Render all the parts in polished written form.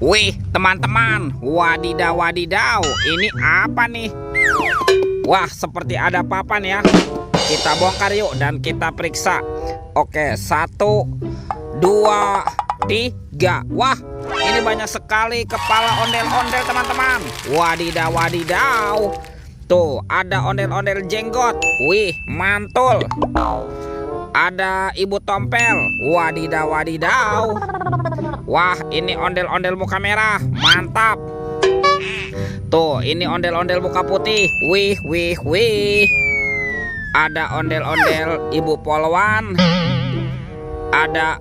Wih, teman-teman, wadidaw wadidaw, ini apa nih? Wah, seperti ada papan ya. Kita bongkar yuk dan kita periksa. Oke, 1, 2, 3. Wah, ini banyak sekali kepala ondel-ondel teman-teman. Wadidaw wadidaw. Tuh, ada ondel-ondel jenggot. Wih, mantul. Ada ibu tompel. Wadidaw wadidaw. Wah, ini ondel-ondel muka merah. Mantap. Tuh, ini ondel-ondel muka putih. Wih, wih, wih. Ada ondel-ondel ibu polwan. Ada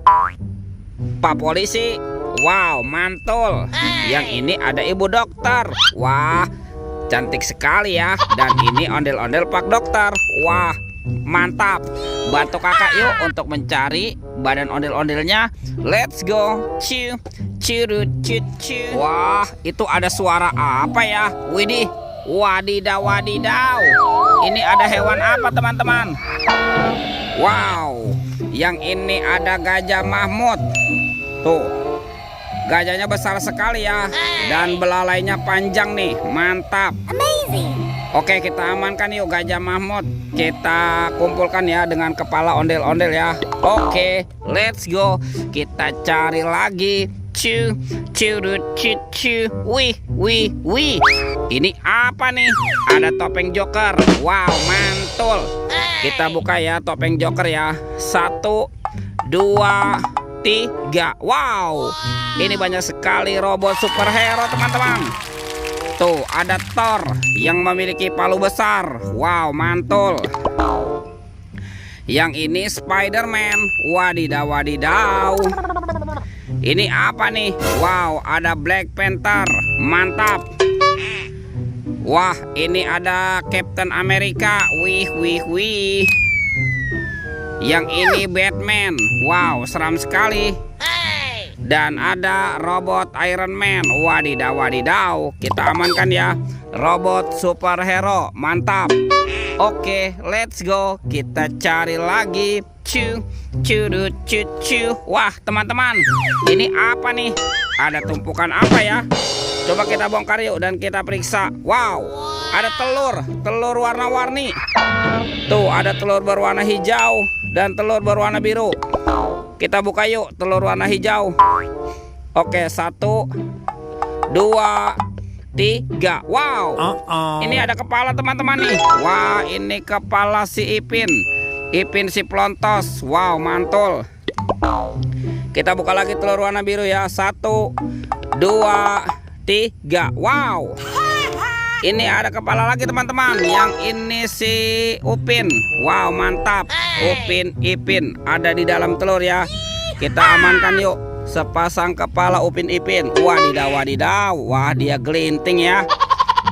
pak polisi. Wow, mantul. Yang ini ada ibu dokter. Wah, cantik sekali ya. Dan ini ondel-ondel pak dokter. Wah, mantap. Bantu kakak yuk untuk mencari badan ondel-ondelnya. Let's go. Ciu, ciu, ciu, ciu. Wah, itu ada suara apa ya? Widih, wadidaw wadidaw. Ini ada hewan apa teman-teman? Wow, yang ini ada gajah Mahmud. Tuh, gajahnya besar sekali ya. Dan belalainya panjang nih. Mantap. Oke, kita amankan yuk gajah Mahmud. Kita kumpulkan ya dengan kepala ondel-ondel ya. Oke, let's go. Kita cari lagi. Cu, cu, cu, cu. Wih, wih, wih. Ini apa nih? Ada topeng Joker. Wow, mantul. Kita buka ya topeng Joker ya. 1, 2, 3. Wow, ini banyak sekali robot superhero teman-teman. Tuh, ada Thor yang memiliki palu besar. Wow, mantul. Yang ini Spider-Man. Wadidaw wadidaw. Ini apa nih? Wow, ada Black Panther. Mantap. Wah, ini ada Captain America. Wih, wih, wih. Yang ini Batman. Wow, seram sekali. Dan ada robot Iron Man. Wadidaw wadidaw. Kita amankan ya. Robot superhero. Mantap. Oke, let's go. Kita cari lagi. Cu, cu, cu, cu. Wah, teman-teman, ini apa nih? Ada tumpukan apa ya? Coba kita bongkar yuk dan kita periksa. Wow, ada telur warna-warni. Tuh, ada telur berwarna hijau dan telur berwarna biru. Kita buka yuk telur warna hijau. Oke, 1, 2, 3. Wow, ini ada kepala teman-teman nih. Wah, ini kepala si Ipin si Plontos. Wow, mantul. Kita buka lagi telur warna biru ya. 1, 2, 3. Wow, ini ada kepala lagi teman-teman. Yang ini si Upin. Wow, mantap. Upin Ipin ada di dalam telur ya. Kita amankan yuk sepasang kepala Upin Ipin. Wadidaw wadidaw. Wah, dia gelinting ya.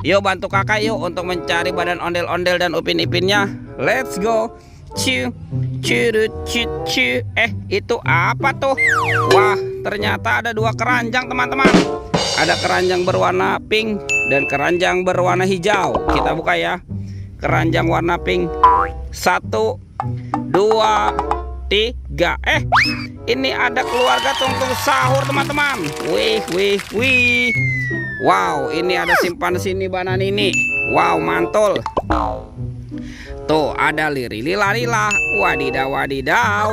Yuk, bantu kakak yuk untuk mencari badan ondel-ondel dan Upin Ipinnya. Let's go. Ciu, ciu, ciu, ciu. Itu apa tuh? Wah, ternyata ada 2 keranjang teman-teman. Ada keranjang berwarna pink dan keranjang berwarna hijau. Kita buka ya. Keranjang warna pink. 1, 2, 3. Ini ada keluarga tungtung sahur teman-teman. Wih, wih, wih. Wow, ini ada simpan sini banan ini. Wow, mantul. Tuh, ada liri-lila-lila. Wadidaw wadidaw.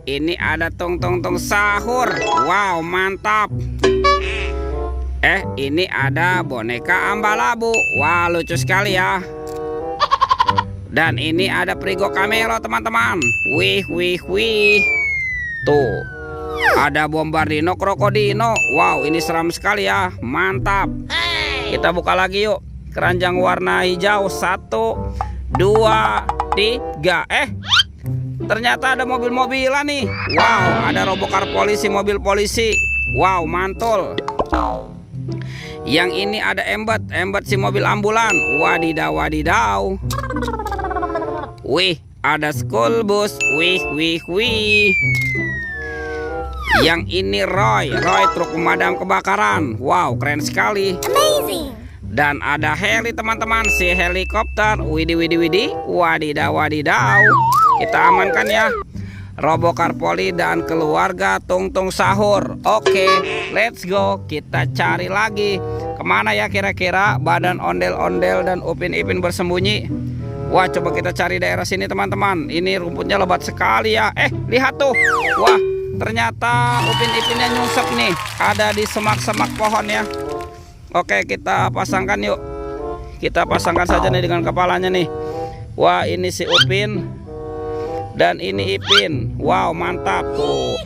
Ini ada tung-tung-tung sahur. Wow, mantap. Ini ada boneka ambalabu. Wah, lucu sekali ya. Dan ini ada Prigo Camelo teman-teman. Wih, wih, wih. Tuh, ada Bombardino Krokodino. Wow, ini seram sekali ya. Mantap. Kita buka lagi yuk. Keranjang warna hijau. 1, 2, 3. Ternyata ada mobil-mobilan nih. Wow, ada robokar polisi, mobil polisi. Wow, mantul. Yang ini ada Embet si mobil ambulan. Wadidaw wadidaw. Wih, ada school bus. Wih, wih, wih. Yang ini Roy truk pemadam kebakaran. Wow, keren sekali. Dan ada heli teman-teman, si helikopter. Widih, widih, widih. Wadidaw wadidaw. Kita amankan ya. Robo Karpoli dan keluarga Tungtung Sahur. Oke, let's go. Kita cari lagi. Kemana ya kira-kira badan ondel-ondel dan Upin Ipin bersembunyi? Wah, coba kita cari daerah sini teman-teman. Ini rumputnya lebat sekali ya. Lihat tuh. Wah, ternyata Upin Ipinnya nyungsep nih. Ada di semak-semak pohon ya. Oke, kita pasangkan yuk. Kita pasangkan saja nih dengan kepalanya nih. Wah, ini si Upin dan ini Ipin. Wow, mantap tuh.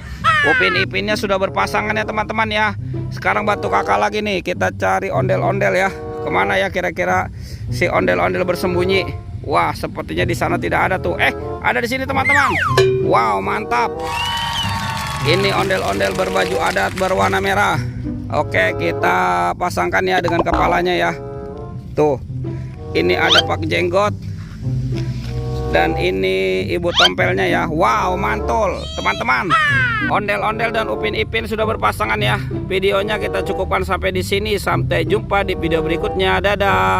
Upin Ipinnya sudah berpasangan ya teman-teman ya. Sekarang bantu kakak lagi nih. Kita cari ondel-ondel ya. Kemana ya kira-kira si ondel-ondel bersembunyi? Wah, sepertinya di sana tidak ada tuh. Ada di sini teman-teman. Wow, mantap. Ini ondel-ondel berbaju adat berwarna merah. Oke, kita pasangkan ya dengan kepalanya ya. Tuh, ini ada Pak Jenggot dan ini Ibu Tompelnya ya. Wow, mantul teman-teman. Ondel-ondel dan Upin Ipin sudah berpasangan ya. Videonya kita cukupkan sampai di sini. Sampai jumpa di video berikutnya. Dadah.